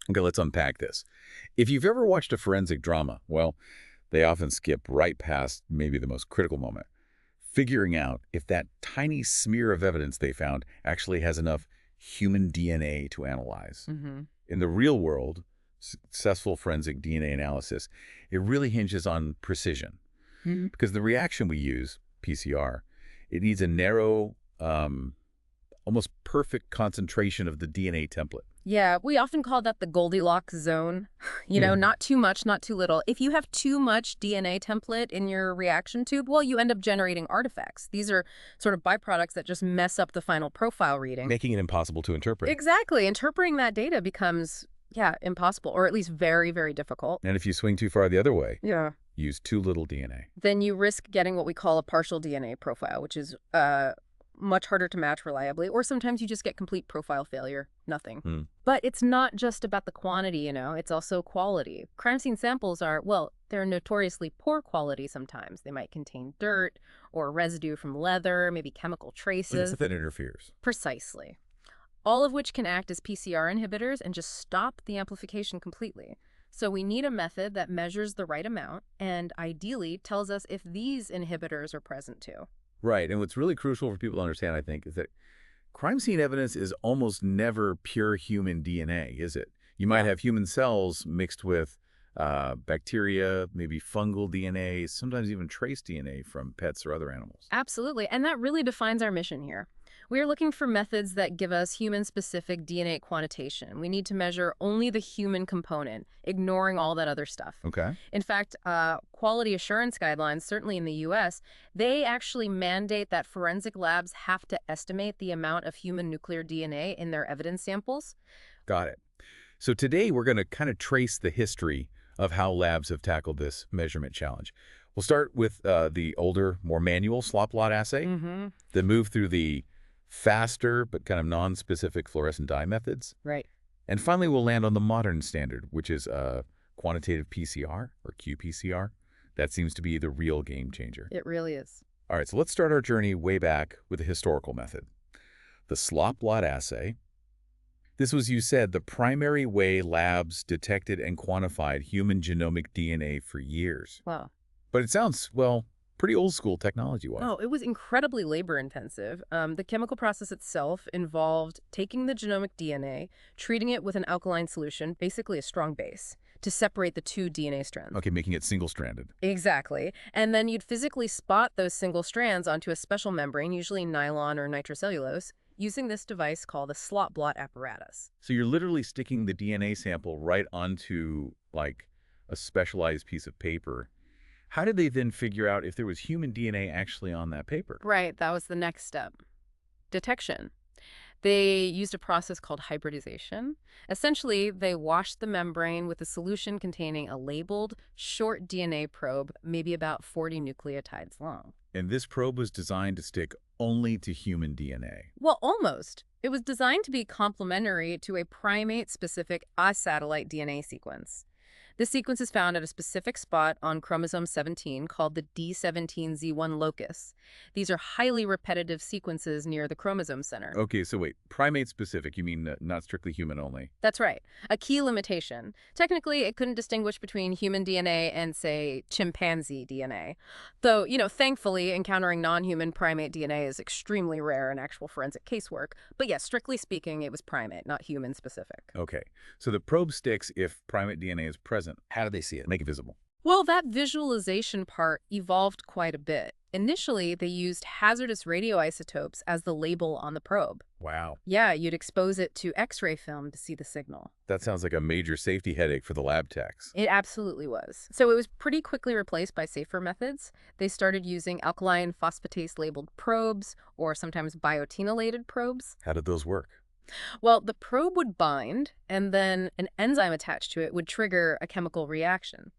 Okay, let's unpack this. If you've ever watched a forensic drama, well, they often skip right past maybe the most critical moment, figuring out if that tiny smear of evidence they found actually has enough human DNA to analyze. In the real world, successful forensic DNA analysis, it really hinges on precision. Because the reaction we use, PCR, it needs a narrow, almost perfect concentration of the DNA template. Yeah, we often call that the Goldilocks zone. Not too much, not too little. If you have too much DNA template in your reaction tube, well, you end up generating artifacts. These are sort of byproducts that just mess up the final profile reading. Making it impossible to interpret. Exactly. Interpreting that data becomes, impossible, or at least very, very difficult. And if you swing too far the other way, Yeah. use too little DNA. Then you risk getting what we call a partial DNA profile, which is much harder to match reliably, or sometimes you just get complete profile failure, nothing. But it's not just about the quantity, it's also quality. Crime scene samples they're notoriously poor quality sometimes. They might contain dirt or residue from leather, maybe chemical traces. That interferes. Precisely. All of which can act as PCR inhibitors and just stop the amplification completely. So we need a method that measures the right amount and ideally tells us if these inhibitors are present too. Right, and what's really crucial for people to understand, I think, is that crime scene evidence is almost never pure human DNA, is it? You might have human cells mixed with bacteria, maybe fungal DNA, sometimes even trace DNA from pets or other animals. Absolutely, and that really defines our mission here. We are looking for methods that give us human-specific DNA quantitation. We need to measure only the human component, ignoring all that other stuff. Okay. In fact, quality assurance guidelines, certainly in the U.S., they actually mandate that forensic labs have to estimate the amount of human nuclear DNA in their evidence samples. Got it. So today we're going to kind of trace the history of how labs have tackled this measurement challenge. We'll start with the older, more manual Slot Blot Assay, then move through the faster but kind of non-specific fluorescent dye methods. Right. And finally, we'll land on the modern standard, which is Quantitative PCR, or qPCR. That seems to be the real game changer. It really is. All right, so let's start our journey way back with the historical method. The Slot Blot Assay. This was, you said, the primary way labs detected and quantified human genomic DNA for years. Wow. But it sounds, well, pretty old school technology-wise. Oh, it was incredibly labor-intensive. The chemical process itself involved taking the genomic DNA, treating it with an alkaline solution, basically a strong base, to separate the two DNA strands. Okay, making it single-stranded. Exactly. And then you'd physically spot those single strands onto a special membrane, usually nylon or nitrocellulose, using this device called the Slot Blot apparatus. So you're literally sticking the DNA sample right onto, like, a specialized piece of paper. How did they then figure out if there was human DNA actually on that paper? Right, that was the next step. Detection. They used a process called hybridization. Essentially, they washed the membrane with a solution containing a labeled, short DNA probe, maybe about 40 nucleotides long. And this probe was designed to stick only to human DNA. Well, almost. It was designed to be complementary to a primate-specific satellite DNA sequence. This sequence is found at a specific spot on chromosome 17 called the D17Z1 locus. These are highly repetitive sequences near the chromosome center. Okay, so wait, primate-specific, you mean not strictly human only? That's right. A key limitation. Technically, it couldn't distinguish between human DNA and, say, chimpanzee DNA. Though, thankfully, encountering non-human primate DNA is extremely rare in actual forensic casework. But yes, strictly speaking, it was primate, not human-specific. Okay, so the probe sticks if primate DNA is present. How do they see it? Make it visible. Well, that visualization part evolved quite a bit. Initially, they used hazardous radioisotopes as the label on the probe. Wow. Yeah, you'd expose it to X-ray film to see the signal. That sounds like a major safety headache for the lab techs. It absolutely was. So it was pretty quickly replaced by safer methods. They started using alkaline phosphatase-labeled probes, or sometimes biotinylated probes. How did those work? Well, the probe would bind, and then an enzyme attached to it would trigger a chemical reaction.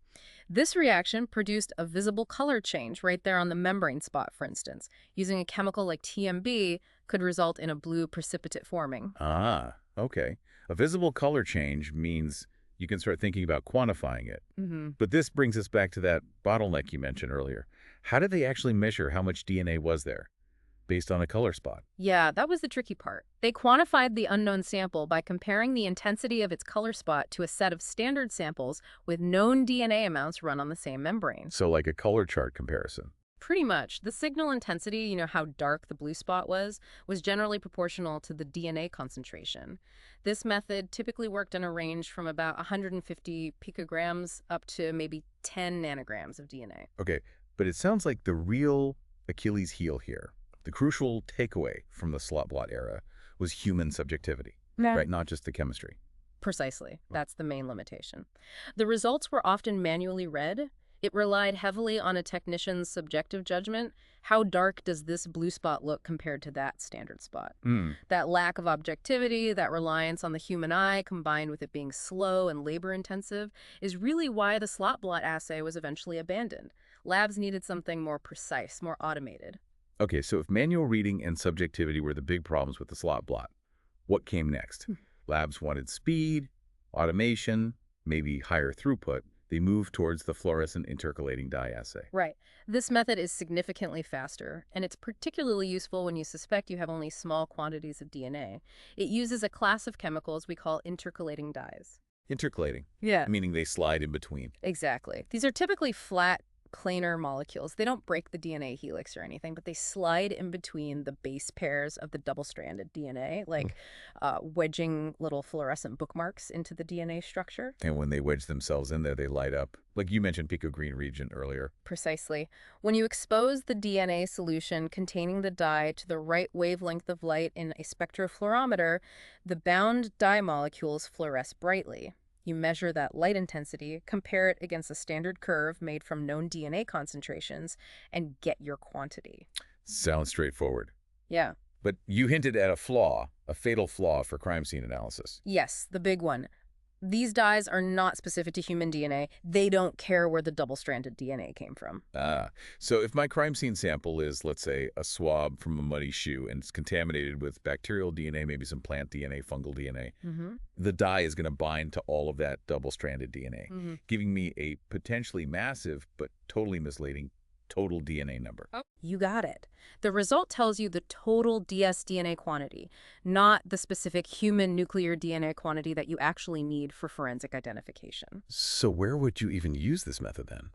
This reaction produced a visible color change right there on the membrane spot, for instance. Using a chemical like TMB could result in a blue precipitate forming. Ah, okay. A visible color change means you can start thinking about quantifying it. But this brings us back to that bottleneck you mentioned earlier. How did they actually measure how much DNA was there? based on a color spot. Yeah, that was the tricky part. They quantified the unknown sample by comparing the intensity of its color spot to a set of standard samples with known DNA amounts run on the same membrane. So like a color chart comparison. Pretty much. The signal intensity, how dark the blue spot was generally proportional to the DNA concentration. This method typically worked in a range from about 150 picograms up to maybe 10 nanograms of DNA. Okay, but it sounds like the real Achilles heel here, the crucial takeaway from the slot blot era, was human subjectivity, right? Not just the chemistry. Precisely. That's the main limitation. The results were often manually read. It relied heavily on a technician's subjective judgment. How dark does this blue spot look compared to that standard spot? That lack of objectivity, that reliance on the human eye, combined with it being slow and labor-intensive, is really why the slot blot assay was eventually abandoned. Labs needed something more precise, more automated. Okay, so if manual reading and subjectivity were the big problems with the slot blot, what came next? Labs wanted speed, automation, maybe higher throughput. They moved towards the fluorescent intercalating dye assay. Right. This method is significantly faster, and it's particularly useful when you suspect you have only small quantities of DNA. It uses a class of chemicals we call intercalating dyes. Intercalating? Yeah. Meaning they slide in between. Exactly. These are typically flat, planar molecules. They don't break the DNA helix or anything, but they slide in between the base pairs of the double-stranded DNA, like wedging little fluorescent bookmarks into the DNA structure. And when they wedge themselves in there, they light up. Like you mentioned picogreen region earlier. Precisely. When you expose the DNA solution containing the dye to the right wavelength of light in a spectrophotometer, the bound dye molecules fluoresce brightly. You measure that light intensity, compare it against a standard curve made from known DNA concentrations, and get your quantity. Sounds straightforward. Yeah. But you hinted at a flaw, a fatal flaw for crime scene analysis. Yes, the big one. These dyes are not specific to human DNA. They don't care where the double-stranded DNA came from. So if my crime scene sample is, let's say, a swab from a muddy shoe and it's contaminated with bacterial DNA, maybe some plant DNA, fungal DNA, the dye is going to bind to all of that double-stranded DNA, giving me a potentially massive but totally misleading total DNA number. You got it. The result tells you the total dsDNA quantity, not the specific human nuclear DNA quantity that you actually need for forensic identification. So where would you even use this method then?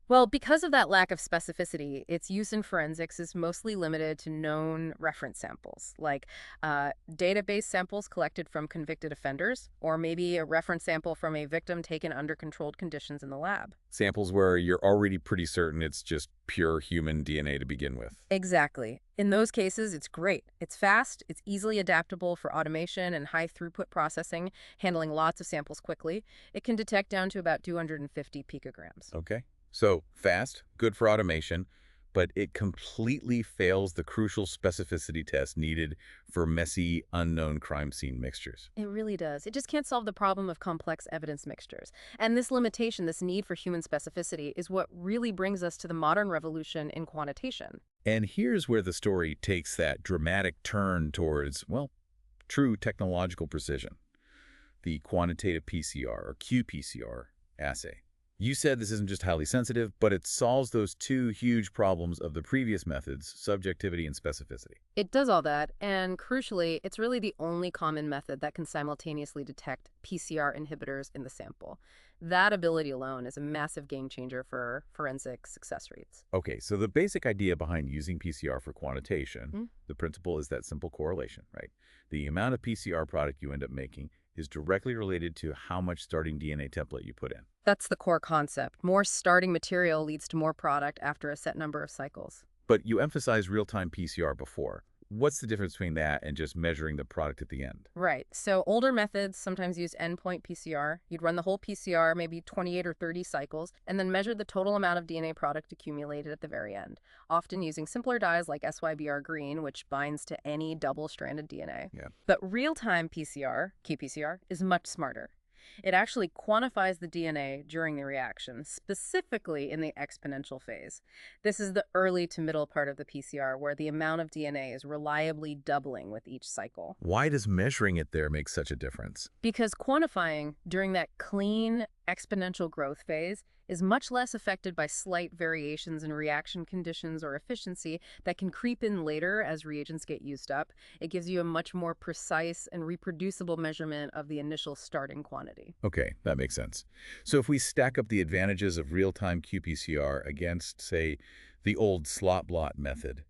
Well, because of that lack of specificity, its use in forensics is mostly limited to known reference samples, like database samples collected from convicted offenders, or maybe a reference sample from a victim taken under controlled conditions in the lab. Samples where you're already pretty certain it's just pure human DNA to begin with. Exactly. In those cases, it's great. It's fast, it's easily adaptable for automation and high-throughput processing, handling lots of samples quickly. It can detect down to about 250 picograms. Okay. So fast, good for automation, but it completely fails the crucial specificity test needed for messy, unknown crime scene mixtures. It really does. It just can't solve the problem of complex evidence mixtures. And this limitation, this need for human specificity, is what really brings us to the modern revolution in quantitation. And here's where the story takes that dramatic turn towards, well, true technological precision. The Quantitative PCR, or qPCR, assay. You said this isn't just highly sensitive, but it solves those two huge problems of the previous methods, subjectivity and specificity. It does all that, and crucially, it's really the only common method that can simultaneously detect PCR inhibitors in the sample. That ability alone is a massive game changer for forensic success rates. Okay, so the basic idea behind using PCR for quantitation, the principle is that simple correlation, right? The amount of PCR product you end up making is directly related to how much starting DNA template you put in. That's the core concept. More starting material leads to more product after a set number of cycles. But you emphasized real-time PCR before. What's the difference between that and just measuring the product at the end? Right. So older methods sometimes used endpoint PCR. You'd run the whole PCR, maybe 28 or 30 cycles, and then measure the total amount of DNA product accumulated at the very end, often using simpler dyes like SYBR green, which binds to any double-stranded DNA. Yeah. But real-time PCR, qPCR, is much smarter. It actually quantifies the DNA during the reaction, specifically in the exponential phase. This is the early to middle part of the PCR, where the amount of DNA is reliably doubling with each cycle. Why does measuring it there make such a difference? Because quantifying during that clean exponential growth phase, is much less affected by slight variations in reaction conditions or efficiency that can creep in later as reagents get used up. It gives you a much more precise and reproducible measurement of the initial starting quantity. Okay, that makes sense. So if we stack up the advantages of real-time qPCR against, say, the old Slot Blot method,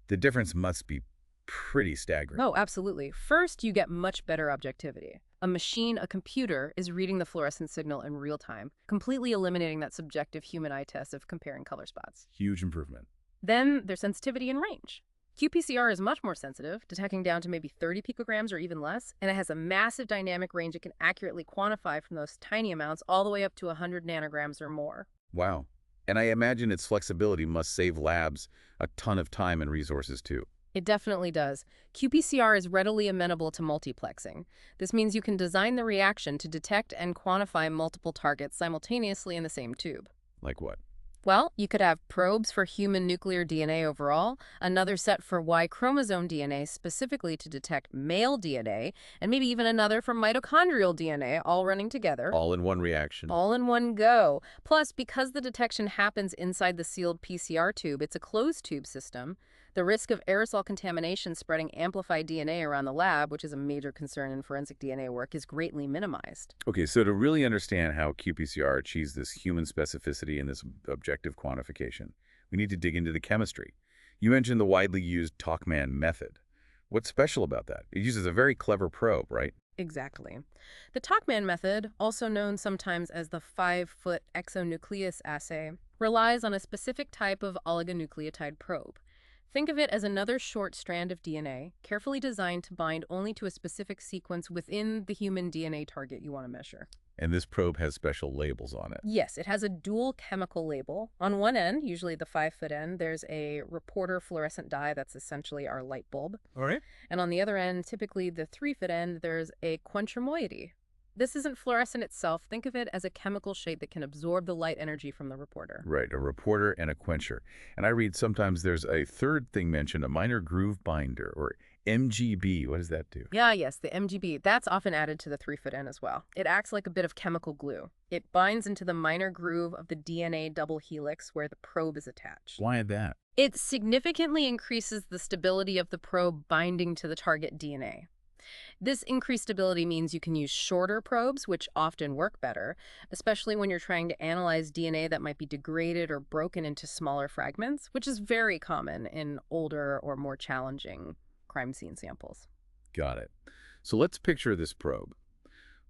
the difference must be pretty staggering. Oh, absolutely. First, you get much better objectivity. A computer, is reading the fluorescent signal in real time, completely eliminating that subjective human eye test of comparing color spots. Huge improvement. Then there's sensitivity and range. qPCR is much more sensitive, detecting down to maybe 30 picograms or even less, and it has a massive dynamic range it can accurately quantify from those tiny amounts all the way up to 100 nanograms or more. Wow. And I imagine its flexibility must save labs a ton of time and resources too. It definitely does. qPCR is readily amenable to multiplexing. This means you can design the reaction to detect and quantify multiple targets simultaneously in the same tube. Like what? Well, you could have probes for human nuclear DNA overall, another set for Y chromosome DNA specifically to detect male DNA, and maybe even another for mitochondrial DNA, all running together. All in one reaction. All in one go. Plus, because the detection happens inside the sealed PCR tube, it's a closed tube system. The risk of aerosol contamination spreading amplified DNA around the lab, which is a major concern in forensic DNA work, is greatly minimized. Okay, so to really understand how qPCR achieves this human specificity and this objective quantification, we need to dig into the chemistry. You mentioned the widely used TaqMan method. What's special about that? It uses a very clever probe, right? Exactly. The TaqMan method, also known sometimes as the 5-foot exonuclease assay, relies on a specific type of oligonucleotide probe. Think of it as another short strand of DNA, carefully designed to bind only to a specific sequence within the human DNA target you want to measure. And this probe has special labels on it. Yes, it has a dual chemical label. On one end, usually the 5-foot end, there's a reporter fluorescent dye that's essentially our light bulb. All right. And on the other end, typically the 3-foot end, there's a quencher moiety. This isn't fluorescent itself. Think of it as a chemical shade that can absorb the light energy from the reporter. Right, a reporter and a quencher. And I read sometimes there's a third thing mentioned, a minor groove binder, or MGB. What does that do? Yes, the MGB. That's often added to the 3-foot end as well. It acts like a bit of chemical glue. It binds into the minor groove of the DNA double helix where the probe is attached. Why that? It significantly increases the stability of the probe binding to the target DNA. This increased stability means you can use shorter probes, which often work better, especially when you're trying to analyze DNA that might be degraded or broken into smaller fragments, which is very common in older or more challenging crime scene samples. Got it. So let's picture this probe.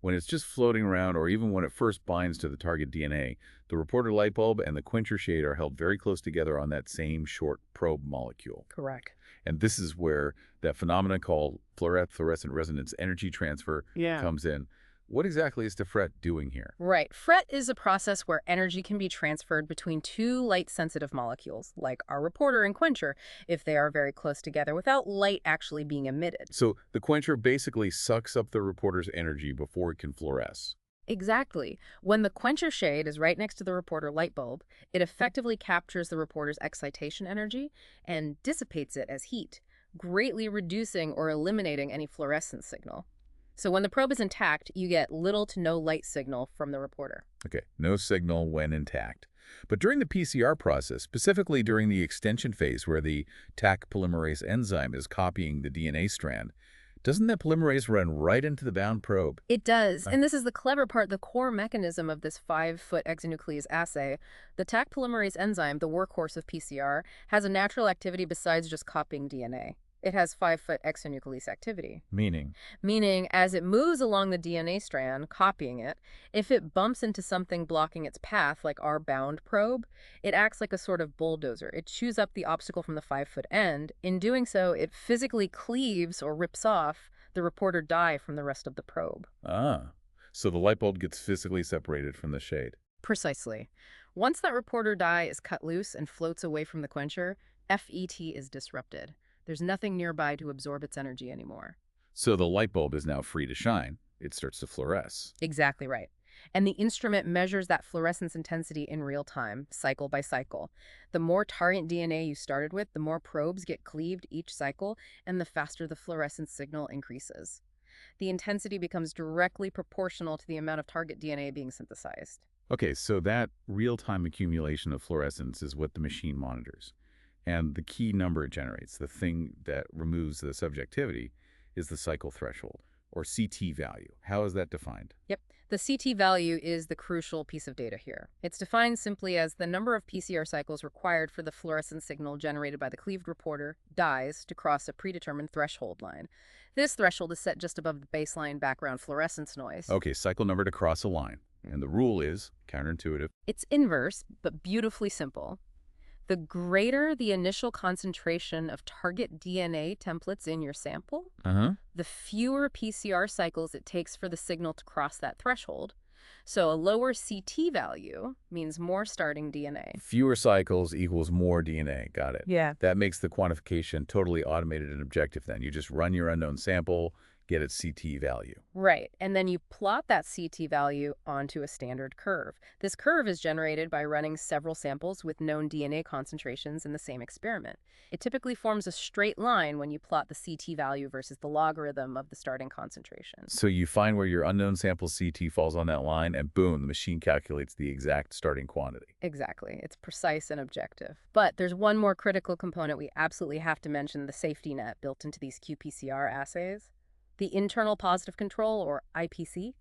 When it's just floating around, or even when it first binds to the target DNA, the reporter light bulb and the quencher shade are held very close together on that same short probe molecule. Correct. And this is where that phenomenon called fluorescent resonance energy transfer comes in. What exactly is the FRET doing here? Right. FRET is a process where energy can be transferred between two light-sensitive molecules, like our reporter and quencher, if they are very close together, without light actually being emitted. So the quencher basically sucks up the reporter's energy before it can fluoresce. Exactly. When the quencher shade is right next to the reporter light bulb, it effectively captures the reporter's excitation energy and dissipates it as heat, greatly reducing or eliminating any fluorescence signal. So when the probe is intact, you get little to no light signal from the reporter. Okay, no signal when intact. But during the PCR process, specifically during the extension phase where the Taq polymerase enzyme is copying the DNA strand, doesn't that polymerase run right into the bound probe? It does. And this is the clever part, the core mechanism of this 5-foot exonuclease assay. The Taq polymerase enzyme, the workhorse of PCR, has a natural activity besides just copying DNA. It has 5-foot exonuclease activity. Meaning, as it moves along the DNA strand, copying it, if it bumps into something blocking its path, like our bound probe, it acts like a sort of bulldozer. It chews up the obstacle from the 5-foot end. In doing so, it physically cleaves or rips off the reporter dye from the rest of the probe. So the light bulb gets physically separated from the shade. Precisely. Once that reporter dye is cut loose and floats away from the quencher, FET is disrupted. There's nothing nearby to absorb its energy anymore. So the light bulb is now free to shine. It starts to fluoresce. Exactly right. And the instrument measures that fluorescence intensity in real time, cycle by cycle. The more target DNA you started with, the more probes get cleaved each cycle, and the faster the fluorescence signal increases. The intensity becomes directly proportional to the amount of target DNA being synthesized. Okay, so that real-time accumulation of fluorescence is what the machine monitors. And the key number it generates, the thing that removes the subjectivity, is the cycle threshold, or CT value. How is that defined? Yep. The CT value is the crucial piece of data here. It's defined simply as the number of PCR cycles required for the fluorescent signal generated by the cleaved reporter, dyes, to cross a predetermined threshold line. This threshold is set just above the baseline background fluorescence noise. Okay, cycle number to cross a line. And the rule is, counterintuitive, It's inverse, but beautifully simple. The greater the initial concentration of target DNA templates in your sample, the fewer PCR cycles it takes for the signal to cross that threshold. So a lower CT value means more starting DNA. fewer cycles equals more DNA. Got it. Yeah. That makes the quantification totally automated and objective then. You just run your unknown sample, get its CT value. Right, and then you plot that CT value onto a standard curve. This curve is generated by running several samples with known DNA concentrations in the same experiment. It typically forms a straight line when you plot the CT value versus the logarithm of the starting concentration. So you find where your unknown sample CT falls on that line, and boom, the machine calculates the exact starting quantity. Exactly. It's precise and objective. But there's one more critical component we absolutely have to mention, the safety net built into these qPCR assays. The internal positive control, or IPC.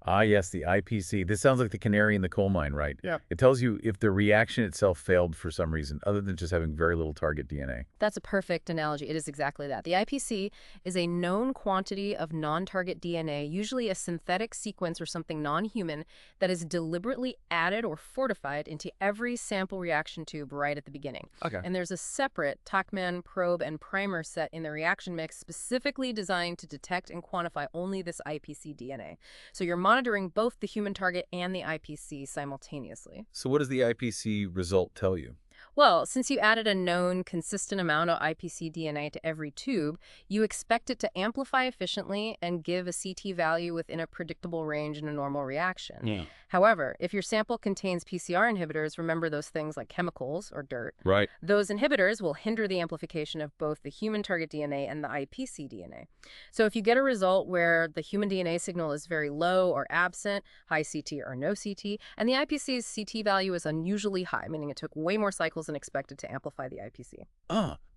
Ah, yes, the IPC. This sounds like the canary in the coal mine, right? Yeah. It tells you if the reaction itself failed for some reason, other than just having very little target DNA. That's a perfect analogy. It is exactly that. The IPC is a known quantity of non-target DNA, usually a synthetic sequence or something non-human, that is deliberately added or fortified into every sample reaction tube right at the beginning. Okay. And there's a separate TaqMan probe and primer set in the reaction mix specifically designed to detect and quantify only this IPC DNA. So you're monitoring both the human target and the IPC simultaneously. So what does the IPC result tell you? Well, since you added a known consistent amount of IPC DNA to every tube, you expect it to amplify efficiently and give a CT value within a predictable range in a normal reaction. Yeah. However, if your sample contains PCR inhibitors, remember those things like chemicals or dirt, Right. those inhibitors will hinder the amplification of both the human target DNA and the IPC DNA. So if you get a result where the human DNA signal is very low or absent, high CT or no CT, and the IPC's CT value is unusually high, meaning it took way more cycles than expected to amplify the IPC.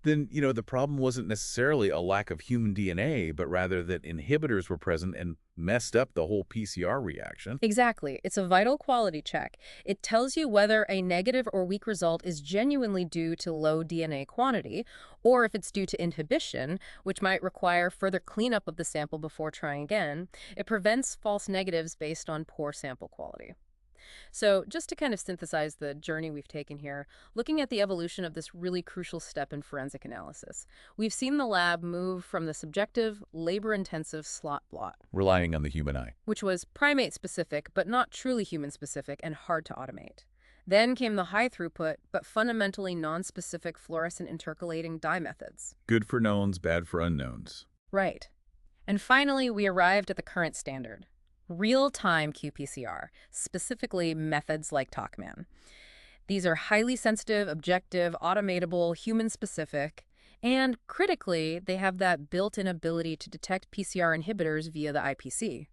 Then, the problem wasn't necessarily a lack of human DNA, but rather that inhibitors were present and messed up the whole PCR reaction. Exactly. It's a vital quality check. It tells you whether a negative or weak result is genuinely due to low DNA quantity, or if it's due to inhibition, which might require further cleanup of the sample before trying again. It prevents false negatives based on poor sample quality. So just to kind of synthesize the journey we've taken here, looking at the evolution of this really crucial step in forensic analysis, we've seen the lab move from the subjective, labor-intensive slot blot, Relying on the human eye. which was primate-specific but not truly human-specific and hard to automate. Then came the high-throughput but fundamentally non-specific fluorescent intercalating dye methods. Good for knowns, bad for unknowns. Right. And finally, we arrived at the current standard. Real-time qPCR, specifically methods like TaqMan. These are highly sensitive, objective, automatable, human-specific, and critically, they have that built-in ability to detect PCR inhibitors via the IPC.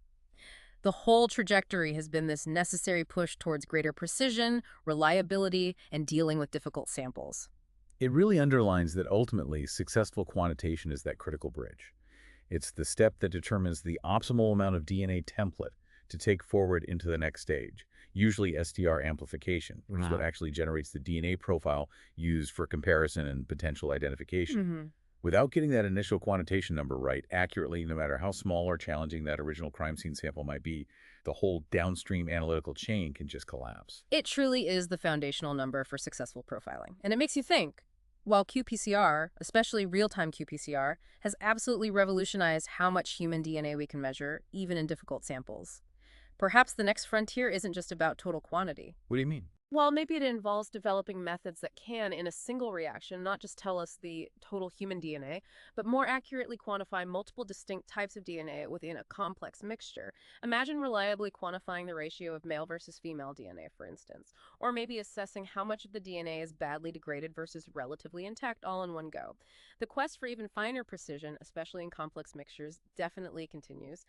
The whole trajectory has been this necessary push towards greater precision, reliability, and dealing with difficult samples. It really underlines that ultimately, successful quantitation is that critical bridge. It's the step that determines the optimal amount of DNA template to take forward into the next stage, usually STR amplification, which is what actually generates the DNA profile used for comparison and potential identification. Without getting that initial quantitation number right accurately, no matter how small or challenging that original crime scene sample might be, the whole downstream analytical chain can just collapse. It truly is the foundational number for successful profiling. And it makes you think, while qPCR, especially real-time qPCR, has absolutely revolutionized how much human DNA we can measure, even in difficult samples, perhaps the next frontier isn't just about total quantity. What do you mean? Well, maybe it involves developing methods that can, in a single reaction, not just tell us the total human DNA, but more accurately quantify multiple distinct types of DNA within a complex mixture. Imagine reliably quantifying the ratio of male versus female DNA, for instance, or maybe assessing how much of the DNA is badly degraded versus relatively intact all in one go. The quest for even finer precision, especially in complex mixtures, definitely continues.